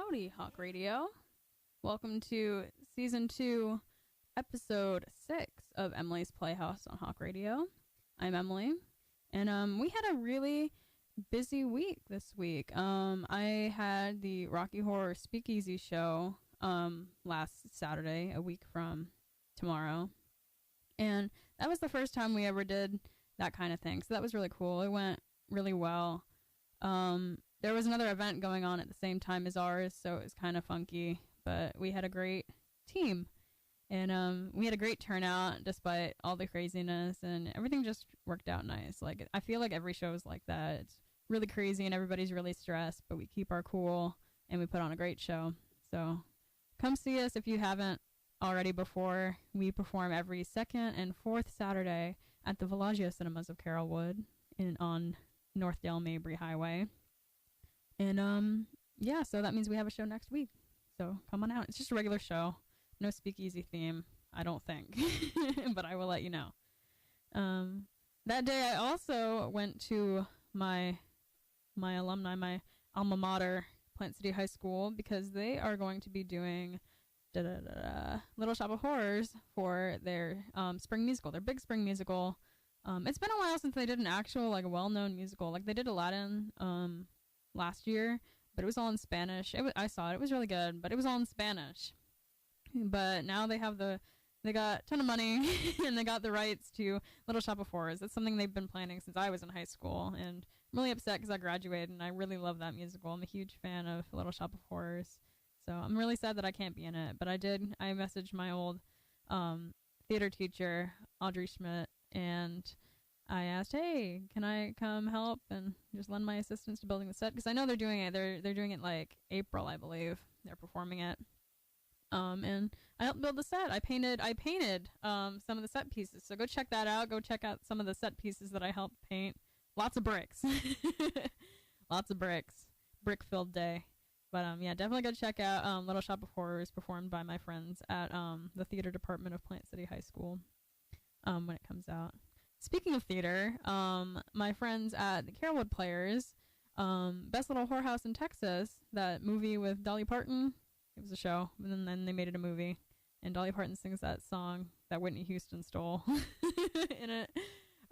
Howdy, Hawk Radio. Welcome to Season 2, Episode 6 of Emily's Playhouse on Hawk Radio. I'm Emily, and we had a really busy week this week. I had the Rocky Horror Speakeasy show last Saturday, a week from tomorrow, and that was the first time we ever did that kind of thing, so that was really cool. It went really well. There was another event going on at the same time as ours, so it was kind of funky, but we had a great team, and we had a great turnout despite all the craziness, and everything just worked out nice. Like, I feel like every show is like that. It's really crazy and everybody's really stressed, but we keep our cool and we put on a great show. So come see us if you haven't already before. We perform every second and fourth Saturday at the Bellagio Cinemas of Carrollwood on North Dale Mabry Highway. And yeah, so that means we have a show next week. So come on out. It's just a regular show. No speakeasy theme, I don't think. But I will let you know. That day I also went to my alumni, my alma mater, Plant City High School, because they are going to be doing Little Shop of Horrors for their spring musical, their big spring musical. It's been a while since they did an actual, like, well-known musical. Like, they did Aladdin last year, but it was all in Spanish. I saw it. It was really good, but it was all in Spanish. But now they got a ton of money, and they got the rights to Little Shop of Horrors. That's something they've been planning since I was in high school, and I'm really upset because I graduated, and I really love that musical. I'm a huge fan of Little Shop of Horrors, so I'm really sad that I can't be in it. But I messaged my old theater teacher, Audrey Schmidt, and I asked, hey, can I come help and just lend my assistance to building the set? Because I know they're doing it. They're doing it like April, I believe. They're performing it. And I helped build the set. I painted some of the set pieces. So go check that out. Go check out some of the set pieces that I helped paint. Lots of bricks. Lots of bricks. Brick-filled day. But yeah, definitely go check out Little Shop of Horrors, performed by my friends at the theater department of Plant City High School when it comes out. Speaking of theater, my friends at the Carrollwood Players, Best Little Whorehouse in Texas, that movie with Dolly Parton, it was a show, and then they made it a movie, and Dolly Parton sings that song that Whitney Houston stole in it.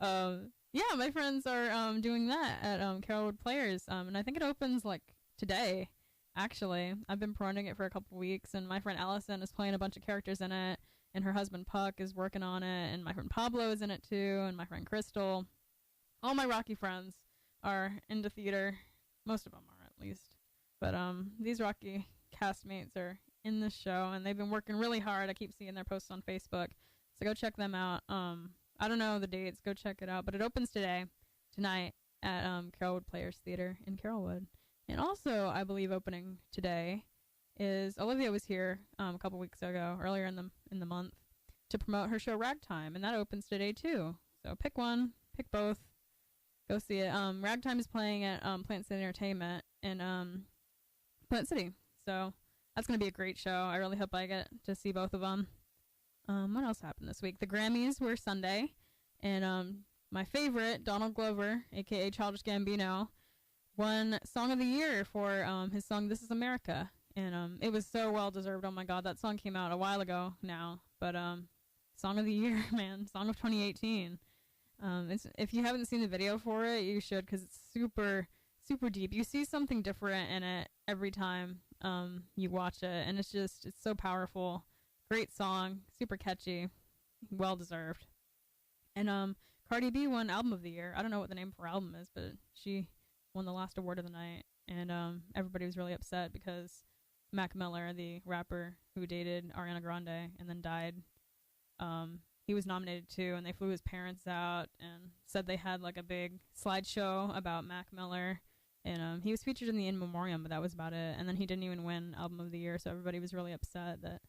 Yeah, my friends are doing that at Carrollwood Players, and I think it opens like today, actually. I've been promoting it for a couple weeks, and my friend Allison is playing a bunch of characters in it, and her husband Puck is working on it, and my friend Pablo is in it too, and my friend Crystal. All my Rocky friends are into theater. Most of them are, at least. But these Rocky castmates are in the show, and they've been working really hard. I keep seeing their posts on Facebook, so go check them out. I don't know the dates. Go check it out. But it opens tonight, at Carrollwood Players Theater in Carrollwood. And also, I believe opening today is Olivia was here a couple weeks ago, earlier in the month, to promote her show Ragtime, and that opens today too. So pick one, pick both, go see it. Ragtime is playing at Plant City Entertainment in Plant City, so that's going to be a great show. I really hope I get to see both of them. What else happened this week? The Grammys were Sunday, and my favorite, Donald Glover, aka Childish Gambino, won Song of the Year for his song "This Is America." And it was so well deserved. Oh my God, that song came out a while ago now. But Song of the Year, man, Song of 2018. If you haven't seen the video for it, you should, because it's super, super deep. You see something different in it every time you watch it, and it's so powerful. Great song, super catchy, well deserved. And Cardi B won Album of the Year. I don't know what the name of her album is, but she won the last award of the night, and everybody was really upset because Mac Miller, the rapper who dated Ariana Grande and then died, he was nominated too, and they flew his parents out and said they had like a big slideshow about Mac Miller, and he was featured in the In Memoriam, but that was about it. And then he didn't even win Album of the Year, so everybody was really upset that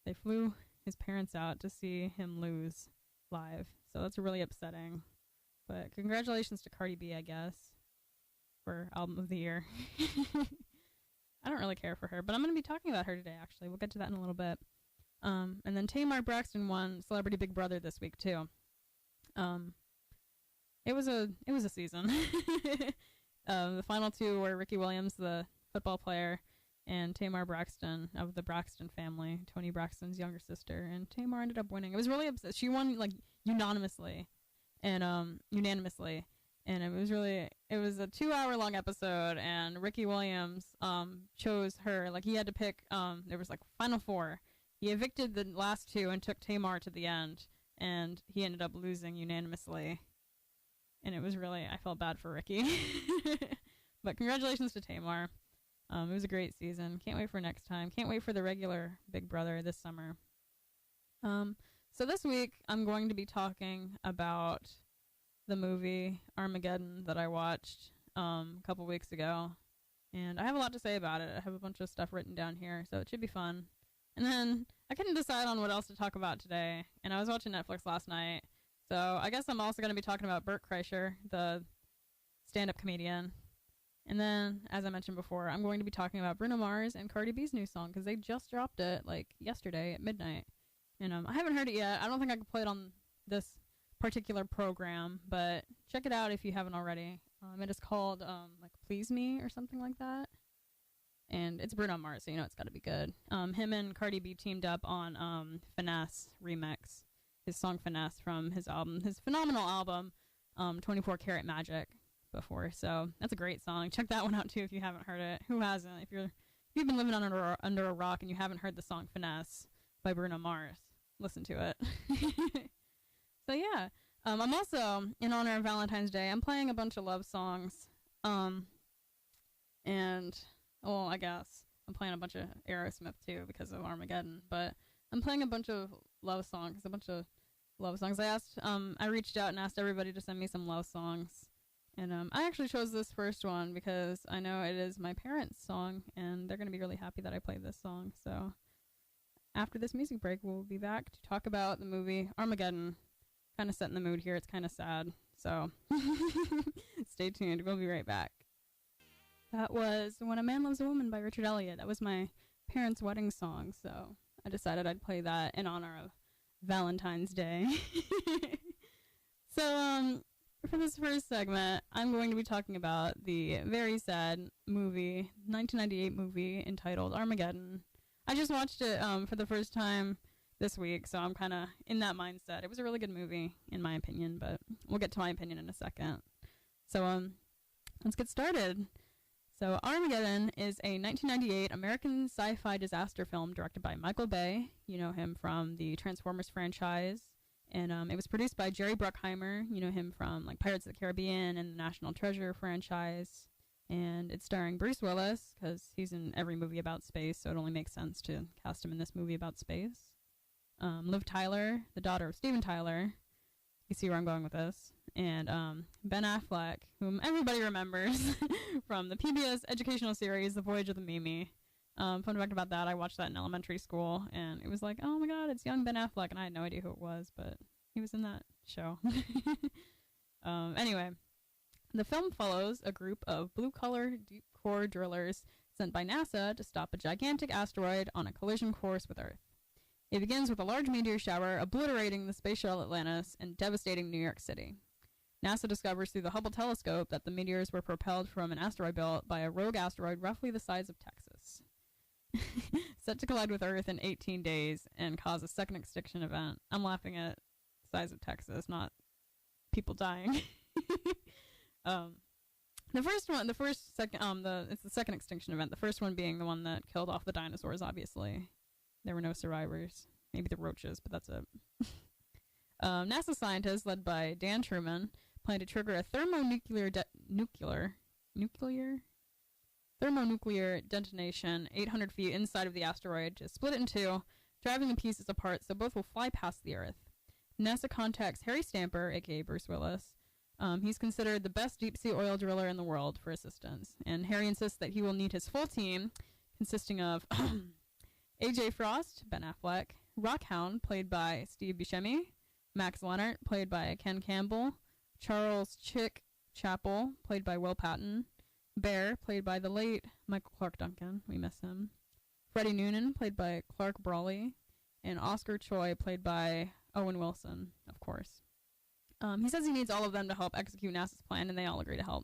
they flew his parents out to see him lose live. So that's really upsetting. But congratulations to Cardi B, I guess, for Album of the Year. I don't really care for her, but I'm going to be talking about her today, actually. We'll get to that in a little bit. And then Tamar Braxton won Celebrity Big Brother this week, too. It was a season. The final two were Ricky Williams, the football player, and Tamar Braxton of the Braxton family, Toni Braxton's younger sister, and Tamar ended up winning. It was really upset. She won like unanimously, and it was a 2-hour long episode, and Ricky Williams chose her. Like, he had to pick, there was like final 4. He evicted the last 2 and took Tamar to the end, and he ended up losing unanimously. And it was really, I felt bad for Ricky. But congratulations to Tamar. It was a great season. Can't wait for next time. Can't wait for the regular Big Brother this summer. So this week, I'm going to be talking about the movie Armageddon that I watched a couple weeks ago. And I have a lot to say about it. I have a bunch of stuff written down here, so it should be fun. And then I couldn't decide on what else to talk about today. And I was watching Netflix last night. So I guess I'm also going to be talking about Bert Kreischer, the stand-up comedian. And then, as I mentioned before, I'm going to be talking about Bruno Mars and Cardi B's new song, because they just dropped it, like, yesterday at midnight. And I haven't heard it yet. I don't think I could play it on this particular program, but check it out if you haven't already. It is called, like, Please Me or something like that. And it's Bruno Mars, so you know it's got to be good. Him and Cardi B teamed up on Finesse Remix, his song Finesse from his phenomenal album, 24 Karat Magic, before. So that's a great song. Check that one out too if you haven't heard it. Who hasn't? If you've been living under a rock and you haven't heard the song Finesse by Bruno Mars, listen to it. So yeah, I'm also, in honor of Valentine's Day, I'm playing a bunch of love songs. And, well, I guess I'm playing a bunch of Aerosmith too because of Armageddon, but I'm playing a bunch of love songs. I reached out and asked everybody to send me some love songs. And I actually chose this first one because I know it is my parents' song, and they're going to be really happy that I played this song. So after this music break, we'll be back to talk about the movie Armageddon. Kind of setting the mood here. It's kind of sad. So stay tuned. We'll be right back. That was When a Man Loves a Woman by Richard Elliott. That was my parents' wedding song, so I decided I'd play that in honor of Valentine's Day. So, for this first segment, I'm going to be talking about the very sad movie, 1998 movie entitled Armageddon. I just watched it for the first time this week, so I'm kind of in that mindset. It was a really good movie, in my opinion, but we'll get to my opinion in a second. So, let's get started. So, Armageddon is a 1998 American sci-fi disaster film directed by Michael Bay. You know him from the Transformers franchise. And it was produced by Jerry Bruckheimer. You know him from like Pirates of the Caribbean and the National Treasure franchise. And it's starring Bruce Willis, because he's in every movie about space, so it only makes sense to cast him in this movie about space. Liv Tyler, the daughter of Steven Tyler. You see where I'm going with this. And Ben Affleck, whom everybody remembers from the PBS educational series, The Voyage of the Mimi. Fun fact about that, I watched that in elementary school, and it was like, oh my god, it's young Ben Affleck, and I had no idea who it was, but he was in that show. Anyway, the film follows a group of blue-collar deep-core drillers sent by NASA to stop a gigantic asteroid on a collision course with Earth. It begins with a large meteor shower obliterating the space shuttle Atlantis and devastating New York City. NASA discovers through the Hubble telescope that the meteors were propelled from an asteroid belt by a rogue asteroid roughly the size of Texas. Set to collide with Earth in 18 days and cause a second extinction event. I'm laughing at the size of Texas, not people dying. It's the second extinction event. The first one being the one that killed off the dinosaurs, obviously. There were no survivors. Maybe the roaches, but that's it. NASA scientists, led by Dan Truman, plan to trigger a thermonuclear detonation 800 feet inside of the asteroid to split it in two, driving the pieces apart so both will fly past the Earth. NASA contacts Harry Stamper, aka Bruce Willis. He's considered the best deep-sea oil driller in the world, for assistance, and Harry insists that he will need his full team, consisting of AJ Frost, Ben Affleck, Rockhound, played by Steve Buscemi, Max Leonard, played by Ken Campbell, Charles Chick Chapel, played by Will Patton, Bear, played by the late Michael Clark Duncan, we miss him, Freddie Noonan, played by Clark Brawley, and Oscar Choi, played by Owen Wilson, of course. He says he needs all of them to help execute NASA's plan, and they all agree to help.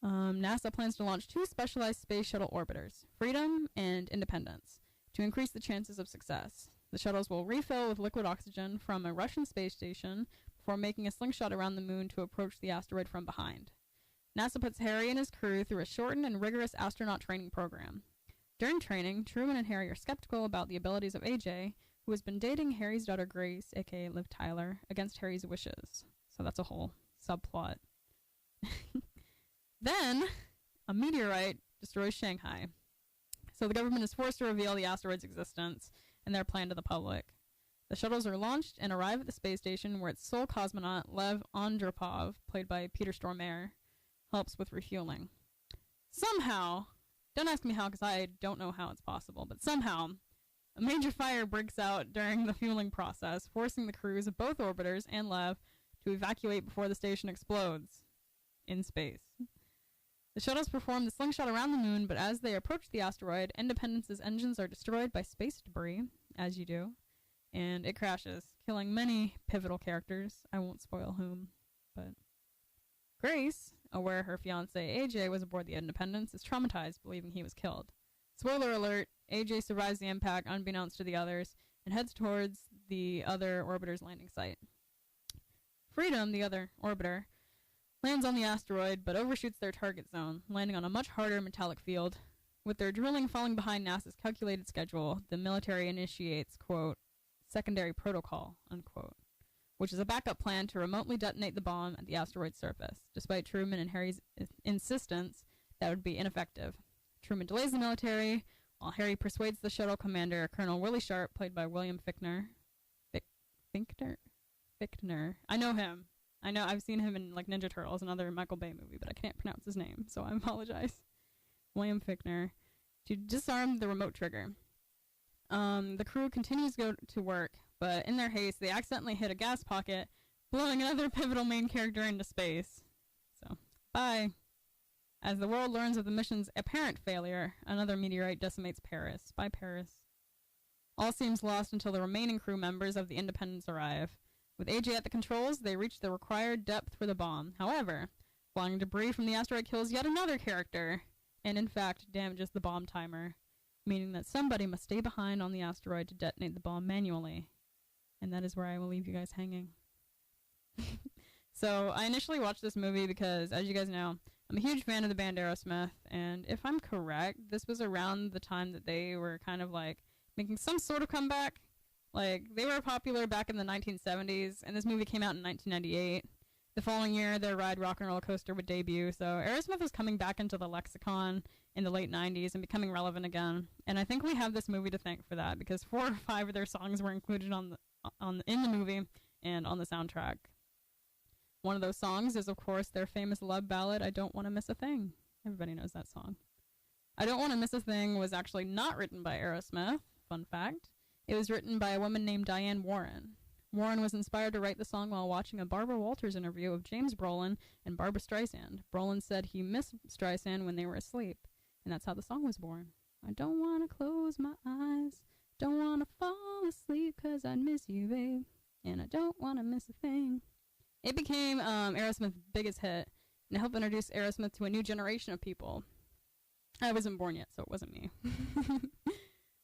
NASA plans to launch 2 specialized space shuttle orbiters, Freedom and Independence, to increase the chances of success. The shuttles will refill with liquid oxygen from a Russian space station before making a slingshot around the moon to approach the asteroid from behind. NASA puts Harry and his crew through a shortened and rigorous astronaut training program. During training, Truman and Harry are skeptical about the abilities of AJ, who has been dating Harry's daughter Grace, aka Liv Tyler, against Harry's wishes. So that's a whole subplot. Then, a meteorite destroys Shanghai. So the government is forced to reveal the asteroid's existence and their plan to the public. The shuttles are launched and arrive at the space station where its sole cosmonaut, 𝘗𝘭𝘦𝘢𝘴𝘦, played by Peter Stormare, helps with refueling. Somehow, don't ask me how because I don't know how it's possible, but somehow, a major fire breaks out during the fueling process, forcing the crews of both orbiters and Lev to evacuate before the station explodes in space. The shuttles perform the slingshot around the moon, but as they approach the asteroid, Independence's engines are destroyed by space debris, as you do, and it crashes, killing many pivotal characters. I won't spoil whom, but Grace, aware her fiancé AJ was aboard the Independence, is traumatized, believing he was killed. Spoiler alert, AJ survives the impact unbeknownst to the others and heads towards the other orbiter's landing site. Freedom, the other orbiter, lands on the asteroid but overshoots their target zone, landing on a much harder metallic field. With their drilling falling behind NASA's calculated schedule, the military initiates, quote, secondary protocol, unquote, which is a backup plan to remotely detonate the bomb at the asteroid's surface. Despite Truman and Harry's insistence, that would be ineffective. Truman delays the military, while Harry persuades the shuttle commander, Colonel Willie Sharp, played by William Fichtner. Fichtner. I know him. I know I've seen him in like Ninja Turtles, another Michael Bay movie, but I can't pronounce his name, so I apologize. William Fichtner, to disarm the remote trigger. The crew continues to go to work, but in their haste, they accidentally hit a gas pocket, blowing another pivotal main character into space. So, bye. As the world learns of the mission's apparent failure, another meteorite decimates Paris. Bye, Paris. All seems lost until the remaining crew members of the Independence arrive. With AJ at the controls, they reach the required depth for the bomb. However, flying debris from the asteroid kills yet another character, and in fact damages the bomb timer, meaning that somebody must stay behind on the asteroid to detonate the bomb manually. And that is where I will leave you guys hanging. So, I initially watched this movie because, as you guys know, I'm a huge fan of the band Aerosmith, and if I'm correct, this was around the time that they were kind of like making some sort of comeback. Like, they were popular back in the 1970s, and this movie came out in 1998. The following year, their Ride, Rock and Roller Coaster would debut, so Aerosmith was coming back into the lexicon in the late 90s and becoming relevant again. And I think we have this movie to thank for that, because 4 or 5 of their songs were included in the movie and on the soundtrack. One of those songs is, of course, their famous love ballad, I Don't Want to Miss a Thing. Everybody knows that song. I Don't Want to Miss a Thing was actually not written by Aerosmith, fun fact. It was written by a woman named Diane Warren. Warren was inspired to write the song while watching a Barbara Walters interview of James Brolin and Barbra Streisand. Brolin said he missed Streisand when they were asleep, and that's how the song was born. I don't want to close my eyes, don't want to fall asleep 'cause I miss you, babe, and I don't want to miss a thing. It became Aerosmith's biggest hit, and it helped introduce Aerosmith to a new generation of people. I wasn't born yet, so it wasn't me.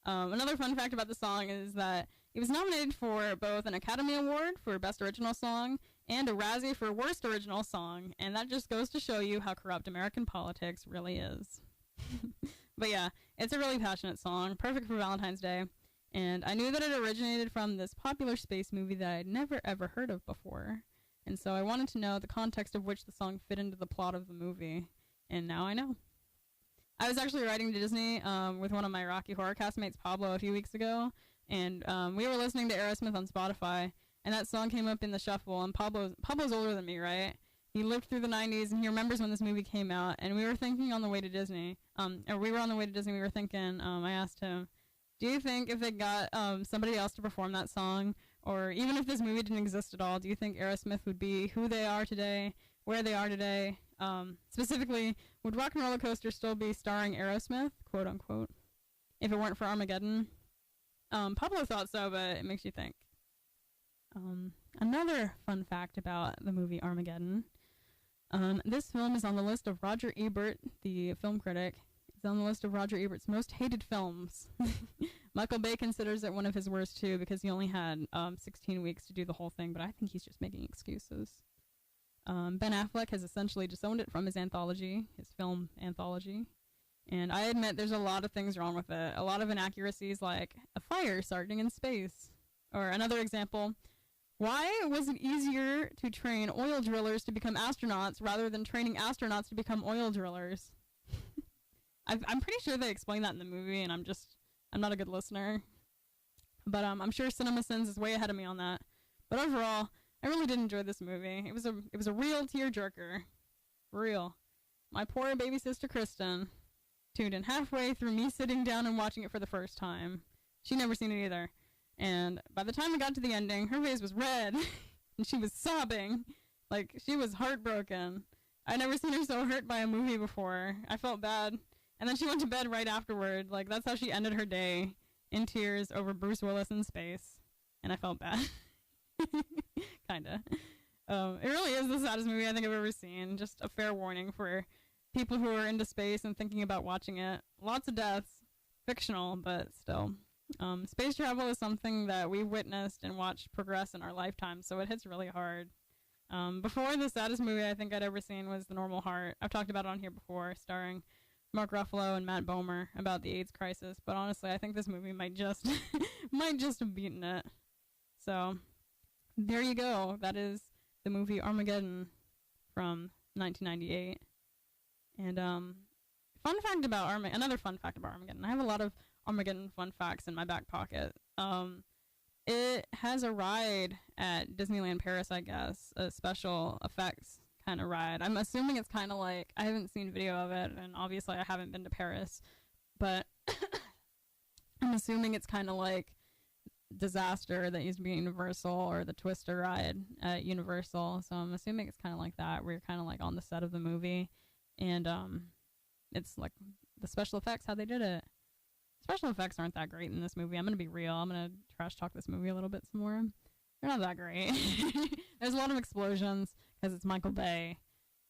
Another fun fact about the song is that it was nominated for both an Academy Award for Best Original Song and a Razzie for Worst Original Song, and that just goes to show you how corrupt American politics really is. But yeah, it's a really passionate song, perfect for Valentine's Day, and I knew that it originated from this popular space movie that I'd never ever heard of before, and so I wanted to know the context of which the song fit into the plot of the movie, and now I know. I was actually riding to Disney with one of my Rocky Horror castmates, Pablo, a few weeks ago, and we were listening to Aerosmith on Spotify, and that song came up in the shuffle, and Pablo's older than me, right? He lived through the 90s, and he remembers when this movie came out, and we were thinking on the way to Disney, we were thinking, I asked him, do you think if they got somebody else to perform that song, or even if this movie didn't exist at all, do you think Aerosmith would be who they are today, where they are today? Specifically, would Rock and Roller Coaster still be starring Aerosmith, quote unquote, if it weren't for Armageddon? Pablo thought so, but it makes you think. Another fun fact about the movie Armageddon, This film is on the list of Roger Ebert, the film critic. It's on the list of Roger Ebert's most hated films. Michael Bay considers it one of his worst too because he only had 16 weeks to do the whole thing, but I think he's just making excuses. Ben Affleck has essentially disowned it from his anthology, his film anthology. And I admit there's a lot of things wrong with it. A lot of inaccuracies like a fire starting in space. Or another example, why was it easier to train oil drillers to become astronauts rather than training astronauts to become oil drillers? I'm pretty sure they explain that in the movie, and I'm not a good listener. But I'm sure CinemaSins is way ahead of me on that. But overall, I really did enjoy this movie. It was a real tearjerker. For real. My poor baby sister Kristen tuned in halfway through me sitting down and watching it for the first time. She'd never seen it either. And by the time I got to the ending, her face was red. And she was sobbing. Like, she was heartbroken. I'd never seen her so hurt by a movie before. I felt bad. And then she went to bed right afterward. Like, that's how she ended her day. In tears over Bruce Willis in space. And I felt bad. Kinda. It really is the saddest movie I think I've ever seen. Just a fair warning for people who are into space and thinking about watching it. Lots of deaths. Fictional, but still. Space travel is something that we've witnessed and watched progress in our lifetime, so it hits really hard. Before, the saddest movie I think I'd ever seen was The Normal Heart. I've talked about it on here before, starring Mark Ruffalo and Matt Bomer about the AIDS crisis, but honestly, I think this movie might just have beaten it. So, there you go. That is the movie Armageddon from 1998. And, another fun fact about Armageddon. I have a lot of Armageddon fun facts in my back pocket. It has a ride at Disneyland Paris, I guess, a special effects kind of ride. I'm assuming it's kind of like, I haven't seen video of it, and obviously I haven't been to Paris, but I'm assuming it's kind of like Disaster that used to be at Universal, or the Twister ride at Universal, so I'm assuming it's kind of like that, where you're kind of like on the set of the movie, and it's like the special effects, how they did it. Special effects aren't that great in this movie. I'm going to be real. I'm going to trash talk this movie a little bit some more. They're not that great. There's a lot of explosions because it's Michael Bay.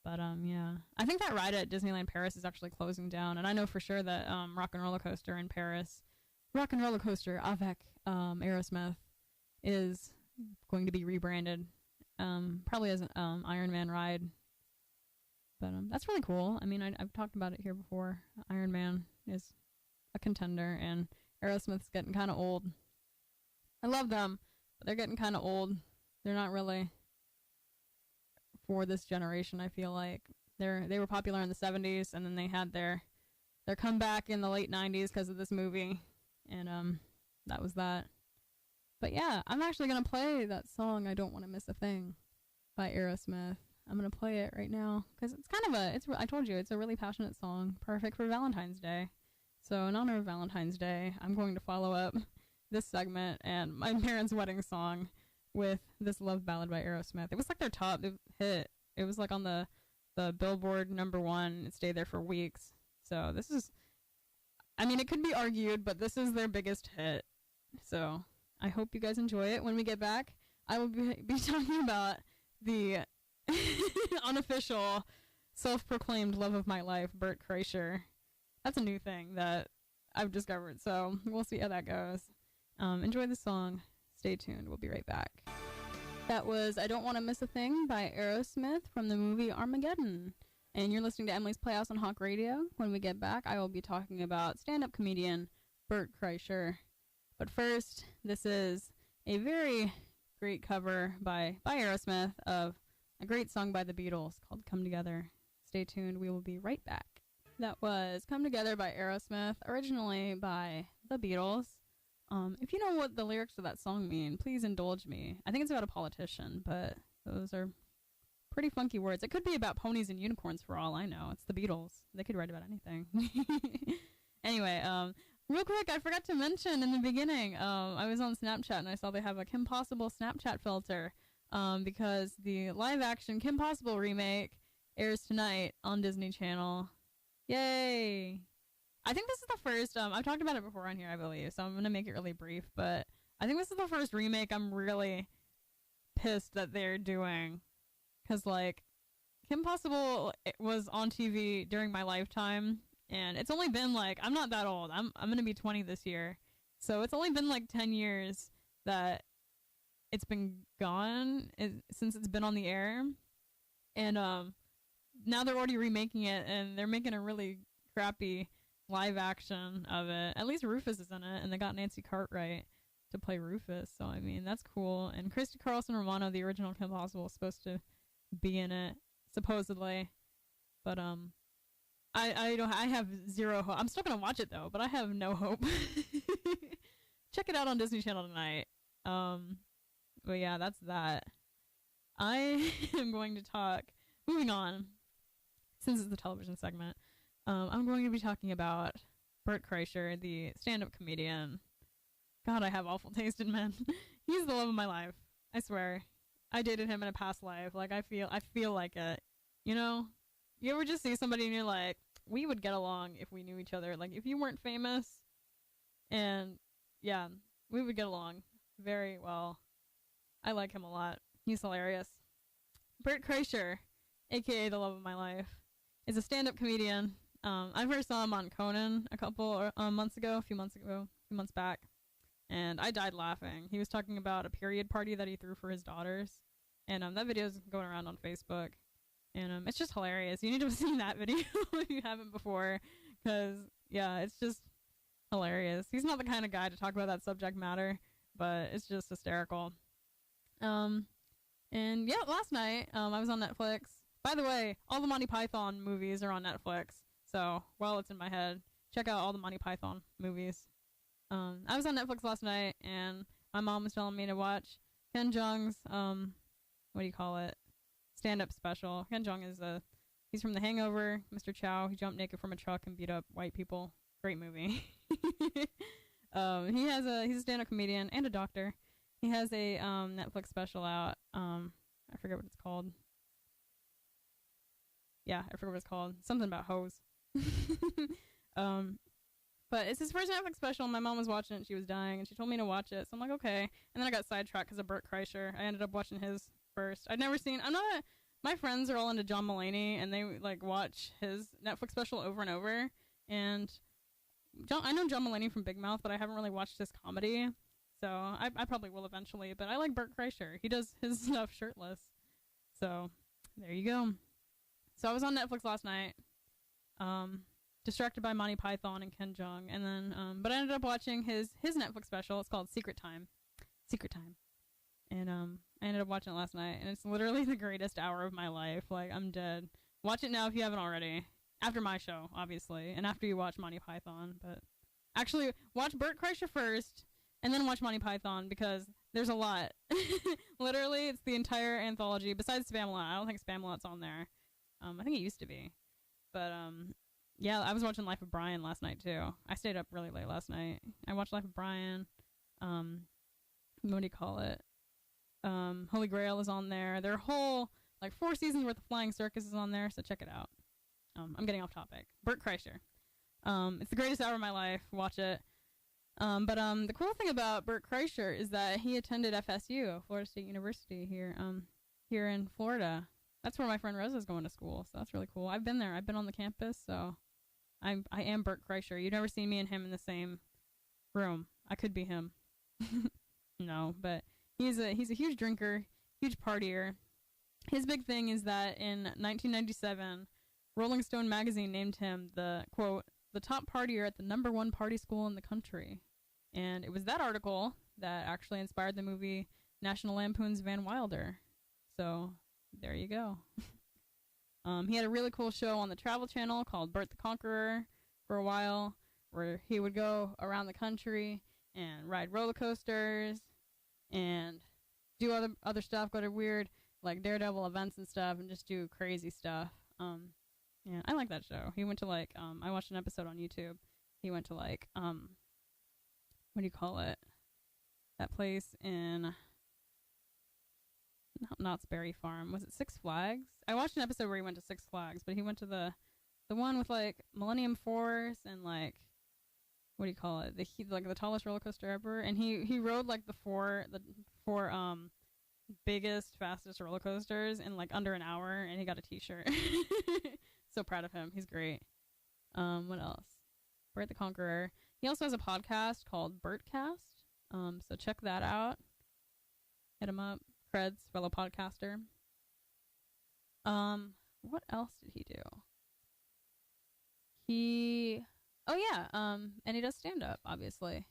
But, yeah. I think that ride at Disneyland Paris is actually closing down. And I know for sure that Rock and Roller Coaster in Paris, Rock and Roller Coaster avec Aerosmith, is going to be rebranded. Probably as an Iron Man ride. But that's really cool. I mean, I've talked about it here before. Iron Man is a contender, and Aerosmith's getting kind of old. I love them, but they're getting kind of old. They're not really for this generation, I feel like. They were popular in the 70s, and then they had their comeback in the late 90s because of this movie, and that was that. But yeah, I'm actually going to play that song, I Don't Want to Miss a Thing, by Aerosmith. I'm going to play it right now, because it's kind of I told you, it's a really passionate song, perfect for Valentine's Day. So in honor of Valentine's Day, I'm going to follow up this segment and my parents' wedding song with this love ballad by Aerosmith. It was like their top hit. It was like on the Billboard #1. It stayed there for weeks. So this is, I mean, it could be argued, but this is their biggest hit. So I hope you guys enjoy it. When we get back, I will be talking about the unofficial, self-proclaimed love of my life, Bert Kreischer. That's a new thing that I've discovered, so we'll see how that goes. Enjoy the song. Stay tuned. We'll be right back. That was I Don't Want to Miss a Thing by Aerosmith from the movie Armageddon. And you're listening to Emily's Playhouse on Hawk Radio. When we get back, I will be talking about stand-up comedian Bert Kreischer. But first, this is a very great cover by Aerosmith of a great song by the Beatles called Come Together. Stay tuned. We will be right back. That was Come Together by Aerosmith, originally by the Beatles. If you know what the lyrics of that song mean, please indulge me. I think it's about a politician, but those are pretty funky words. It could be about ponies and unicorns for all I know. It's the Beatles. They could write about anything. Anyway, real quick, I forgot to mention in the beginning, I was on Snapchat and I saw they have a Kim Possible Snapchat filter, because the live-action Kim Possible remake airs tonight on Disney Channel. Yay! I think this is the first, I've talked about it before on here, I believe, so I'm going to make it really brief, but I think this is the first remake I'm really pissed that they're doing, because, like, Kim Possible was on TV during my lifetime, and it's only been like, I'm not that old. I'm gonna be 20 this year, so it's only been like 10 years that it's been gone since it's been on the air, and now they're already remaking it, and they're making a really crappy live action of it. At least Rufus is in it, and they got Nancy Cartwright to play Rufus, so I mean that's cool. And Christy Carlson Romano, the original Kim Possible, is supposed to be in it supposedly, but I have zero hope. I'm still gonna watch it though, but I have no hope. Check it out on Disney Channel tonight. But yeah, that's that. I am going to talk. Moving on, since it's the television segment, I'm going to be talking about Bert Kreischer, the stand-up comedian. God, I have awful taste in men. He's the love of my life. I swear. I dated him in a past life. Like, I feel like it. You know? You ever just see somebody and you're like, we would get along if we knew each other. Like, if you weren't famous, and yeah, we would get along very well. I like him a lot. He's hilarious. Bert Kreischer, aka the love of my life, is a stand-up comedian. I first saw him on Conan a few months back, and I died laughing. He was talking about a period party that he threw for his daughters, and that video is going around on Facebook, and it's just hilarious. You need to have seen that video if you haven't before, because yeah, it's just hilarious. He's not the kind of guy to talk about that subject matter, but it's just hysterical. And yeah, last night I was on Netflix. By the way, all the Monty Python movies are on Netflix, so while it's in my head, check out all the Monty Python movies. I was on Netflix last night, and my mom was telling me to watch Ken Jeong's stand-up special. Ken Jeong is he's from The Hangover, Mr. Chow. He jumped naked from a truck and beat up white people. Great movie. He's a stand-up comedian and a doctor. He has a Netflix special out. I forget what it's called. Yeah, I forget what it's called. Something about hoes. But it's his first Netflix special. My mom was watching it. She was dying, and she told me to watch it. So I'm like, okay. And then I got sidetracked because of Bert Kreischer. I ended up watching his first. I'd never seen. My friends are all into John Mulaney, and they like watch his Netflix special over and over. And I know John Mulaney from Big Mouth, but I haven't really watched his comedy. So I probably will eventually. But I like Bert Kreischer. He does his stuff shirtless. So there you go. So I was on Netflix last night. Distracted by Monty Python and Ken Jeong, and then but I ended up watching his Netflix special. It's called Secret Time, and I ended up watching it last night, and it's literally the greatest hour of my life. Like, I'm dead. Watch it now if you haven't already. After my show, obviously, and after you watch Monty Python. But actually, watch Bert Kreischer first, and then watch Monty Python, because there's a lot. Literally, it's the entire anthology. Besides Spamalot, I don't think Spamalot's on there. I think it used to be, but yeah, I was watching Life of Brian last night too. I stayed up really late last night. I watched Life of Brian. What do you call it? Holy Grail is on there. Their whole 4 seasons worth of Flying Circus is on there, so check it out. I'm getting off topic. Bert Kreischer. It's the greatest hour of my life. Watch it. But the cool thing about Bert Kreischer is that he attended FSU, Florida State University here in Florida. That's where my friend Rosa's going to school, so that's really cool. I've been there. I've been on the campus, so I am Bert Kreischer. You've never seen me and him in the same room. I could be him. No, but he's a huge drinker, huge partier. His big thing is that in 1997, Rolling Stone magazine named him the, quote, the top partier at the #1 party school in the country. And it was that article that actually inspired the movie National Lampoon's Van Wilder. So there you go. He had a really cool show on the Travel Channel called Bert the Conqueror for a while, where he would go around the country and ride roller coasters and do other stuff, go to weird Daredevil events and stuff, and just do crazy stuff. Yeah, I like that show. He went to I watched an episode on YouTube. He went to what do you call it? That place in Knott's Berry Farm. Was it Six Flags? I watched an episode where he went to Six Flags, but he went to the one with Millennium Force and what do you call it? The tallest roller coaster ever. And he rode the four biggest, fastest roller coasters in like under an hour, and he got a t-shirt. So proud of him. He's great. What else? Bert the Conqueror. He also has a podcast called Bertcast. So check that out. Hit him up. Creds, fellow podcaster. What else did he do? And he does stand up, obviously.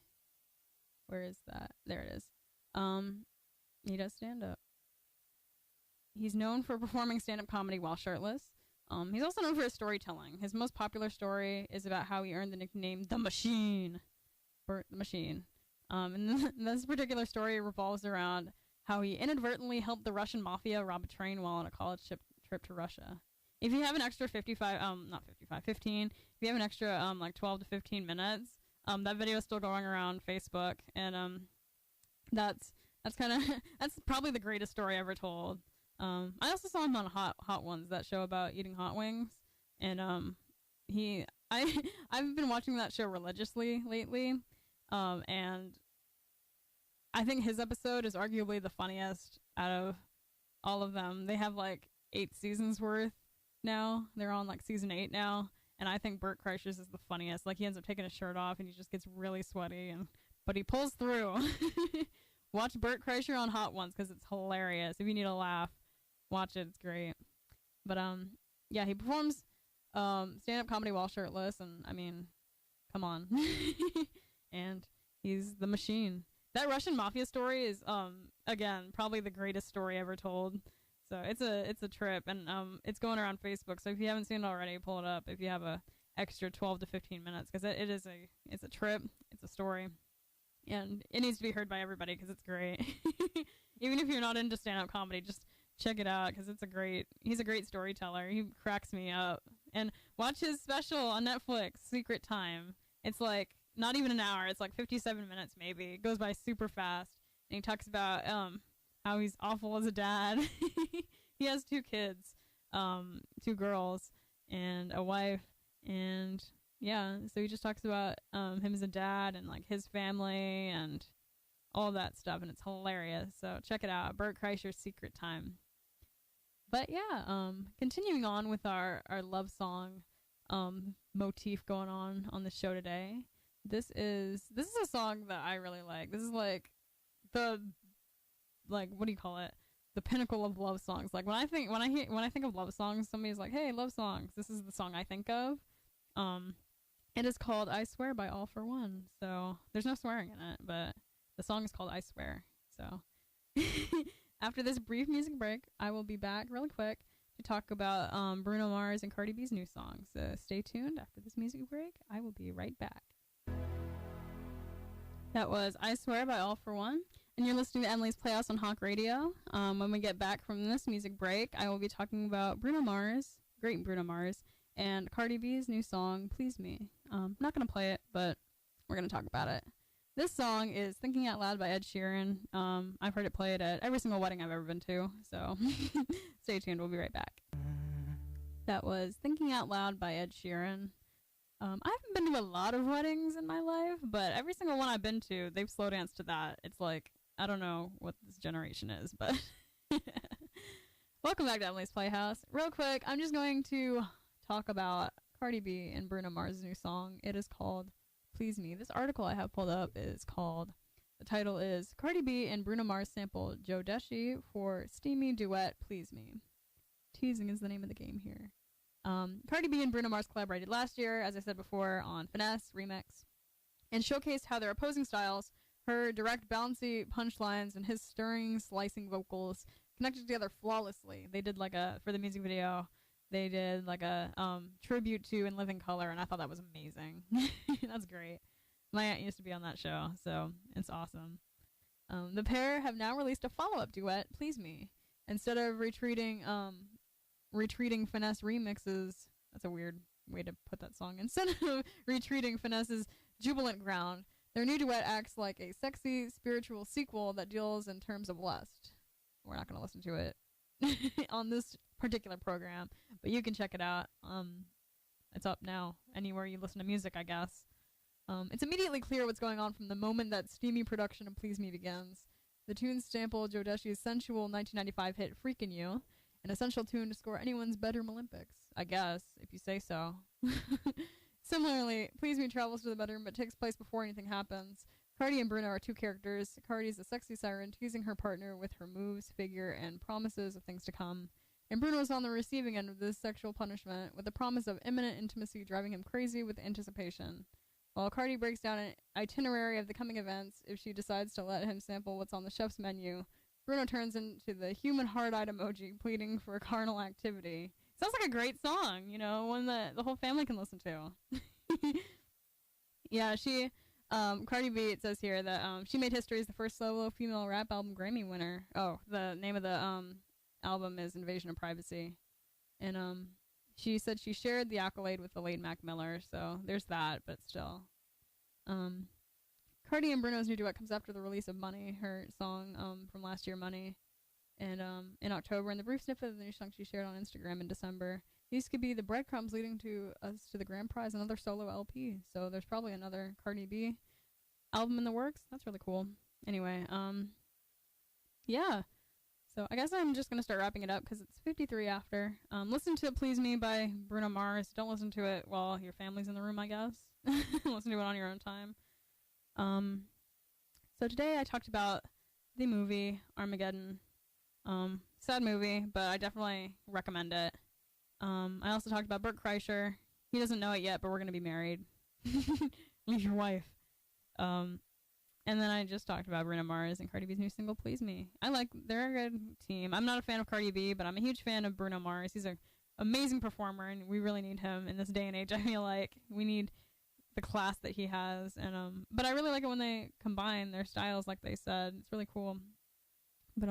Where is that? There it is. He does stand up. He's known for performing stand-up comedy while shirtless. He's also known for his storytelling. His most popular story is about how he earned the nickname The Machine. Bert the Machine. And this particular story revolves around how he inadvertently helped the Russian mafia rob a train while on a college trip to Russia. If you have an extra 15, if you have an extra, 12 to 15 minutes, that video is still going around Facebook, and, that's probably the greatest story ever told. I also saw him on Hot Ones, that show about eating hot wings, and, I've been watching that show religiously lately, and I think his episode is arguably the funniest out of all of them. They have, 8 seasons worth now. They're on, season 8 now, and I think Bert Kreischer's is the funniest. He ends up taking his shirt off, and he just gets really sweaty, but he pulls through. Watch Bert Kreischer on Hot Ones, because it's hilarious. If you need a laugh, watch it. It's great. But, he performs stand-up comedy while shirtless, and, come on. And he's the machine. That Russian mafia story is, again, probably the greatest story ever told. So it's a trip, and it's going around Facebook. So if you haven't seen it already, pull it up if you have a extra 12 to 15 minutes, because it's a trip, it's a story, and it needs to be heard by everybody because it's great. Even if you're not into stand-up comedy, just check it out because he's a great storyteller. He cracks me up. And watch his special on Netflix, Secret Time. It's not even an hour. It's 57 minutes maybe. It goes by super fast. And he talks about how he's awful as a dad. He has 2 kids, 2 girls, and a wife. And yeah, so he just talks about him as a dad and his family and all that stuff. And it's hilarious. So check it out. Bert Kreischer's Secret Time. But yeah, continuing on with our love song motif going on the show today. This is a song that I really like. This is the what do you call it? The pinnacle of love songs. When I think of love songs, somebody's like, "Hey, love songs." This is the song I think of. It is called "I Swear" by 𝘗𝘏. So there's no swearing in it, but the song is called "I Swear." So after this brief music break, I will be back really quick to talk about Bruno Mars and Cardi B's new song. So stay tuned. After this music break, I will be right back. That was "I Swear" by 𝘗𝘏, and you're listening to Emily's Playhouse on Hawk Radio. When we get back from this music break, I will be talking about Bruno Mars, great Bruno Mars, and Cardi B's new song, "Please Me." I'm not going to play it, but we're going to talk about it. This song is "Thinking Out Loud" by Ed Sheeran. I've heard it played at every single wedding I've ever been to, so stay tuned. We'll be right back. That was "Thinking Out Loud" by Ed Sheeran. I haven't been to a lot of weddings in my life, but every single one I've been to, they've slow danced to that. It's I don't know what this generation is, but welcome back to Emily's Playhouse. Real quick, I'm just going to talk about Cardi B and Bruno Mars' new song. It is called "Please Me." This article I have pulled up the title is "Cardi B and Bruno Mars sample 𝘗𝘭𝘦𝘢𝘴𝘦 for steamy duet Please Me." Teasing is the name of the game here. Cardi B and Bruno Mars collaborated last year, as I said before, on Finesse Remix, and showcased how their opposing styles, her direct, bouncy punchlines and his stirring, slicing vocals, connected together flawlessly. They did for the music video, they did a tribute to In Living Color, and I thought that was amazing. That's great. My aunt used to be on that show, so it's awesome. The pair have now released a follow-up duet, "Please Me." Instead of retreating Finesse remixes, that's a weird way to put that song. Instead of retreating Finesse's jubilant ground, their new duet acts like a sexy, spiritual sequel that deals in terms of lust. We're not going to listen to it on this particular program, but you can check it out. It's up now, anywhere you listen to music, I guess. It's immediately clear what's going on from the moment that steamy production of "Please Me" begins. The tune sampled Joe Deshi's sensual 1995 hit Freakin' You, an essential tune to score anyone's bedroom Olympics, I guess, if you say so. Similarly, Please Me travels to the bedroom but takes place before anything happens. Cardi and Bruno are two characters. Cardi's a sexy siren teasing her partner with her moves, figure, and promises of things to come. And Bruno's on the receiving end of this sexual punishment, with the promise of imminent intimacy driving him crazy with anticipation. While Cardi breaks down an itinerary of the coming events, if she decides to let him sample what's on the chef's menu, Bruno turns into the human heart-eyed emoji, pleading for carnal activity. Sounds like a great song, you know, one that the whole family can listen to. Yeah, Cardi B, it says here that she made history as the first solo female rap album Grammy winner. Oh, the name of the album is Invasion of Privacy. And she said she shared the accolade with the late Mac Miller, so there's that, but still. Cardi and Bruno's new duet comes after the release of Money, her song from last year, Money, and in October, and the brief snippet of the new song she shared on Instagram in December. These could be the breadcrumbs leading to us to the grand prize, another solo LP, so there's probably another Cardi B album in the works. That's really cool. Anyway, yeah. So I guess I'm just going to start wrapping it up because it's 53 after. Listen to Please Me by Bruno Mars. Don't listen to it while your family's in the room, I guess. Listen to it on your own time. So today I talked about the movie Armageddon. Sad movie, but I definitely recommend it. I also talked about Bert Kreischer. He doesn't know it yet, but we're going to be married. Leave your wife. And then I just talked about Bruno Mars and Cardi B's new single, Please Me. They're a good team. I'm not a fan of Cardi B, but I'm a huge fan of Bruno Mars. He's an amazing performer, and we really need him in this day and age. I feel like we need the class that he has. And but I really like it when they combine their styles, like they said. It's really cool. But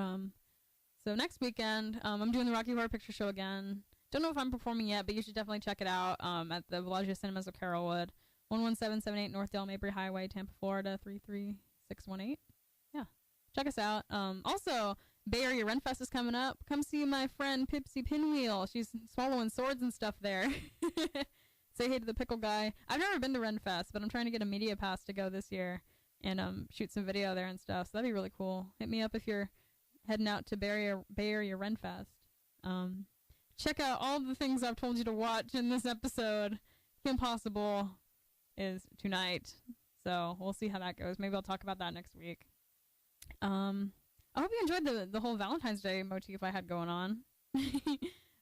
so next weekend, I'm doing the Rocky Horror Picture Show again. Don't know if I'm performing yet, but you should definitely check it out at the Bellagio Cinemas of Carrollwood. 11778 North Dale Mabry Highway, Tampa, Florida, 33618. Yeah. Check us out. Also, Bay Area Renfest is coming up. Come see my friend Pipsy Pinwheel. She's swallowing swords and stuff there. Say hey to the pickle guy. I've never been to Renfest, but I'm trying to get a media pass to go this year and shoot some video there and stuff. So that'd be really cool. Hit me up if you're heading out to Bay Area Renfest. Check out all the things I've told you to watch in this episode. Kim Possible is tonight, so we'll see how that goes. Maybe I'll talk about that next week. I hope you enjoyed the whole Valentine's Day motif I had going on.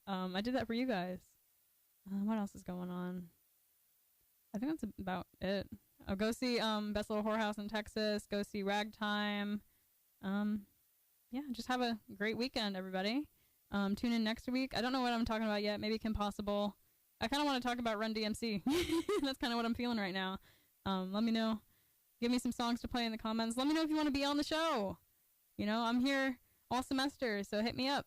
I did that for you guys. What else is going on? I think that's about it. Oh, go see Best Little Whorehouse in Texas. Go see Ragtime. Yeah, just have a great weekend, everybody. Tune in next week. I don't know what I'm talking about yet. Maybe Kim Possible. I kind of want to talk about Run DMC. That's kind of what I'm feeling right now. Let me know. Give me some songs to play in the comments. Let me know if you want to be on the show. You know, I'm here all semester, so hit me up.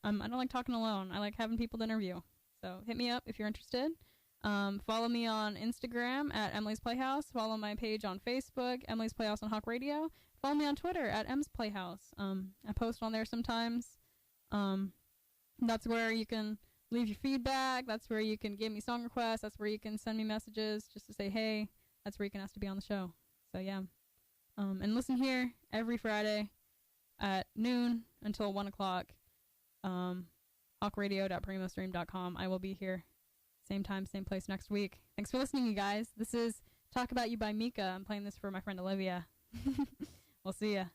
I don't like talking alone. I like having people to interview. So hit me up if you're interested. Follow me on Instagram at Emily's Playhouse. Follow my page on Facebook, Emily's Playhouse on Hawk Radio. Follow me on Twitter at Em's Playhouse. I post on there sometimes. That's where you can leave your feedback. That's where you can give me song requests. That's where you can send me messages just to say, hey. That's where you can ask to be on the show. So, yeah. And listen here every Friday at noon until 1 o'clock. hawkradio.primostream.com. I will be here. Same time, same place next week. Thanks for listening, you guys. This is Talk About You by Mika. I'm playing this for my friend Olivia. We'll see ya.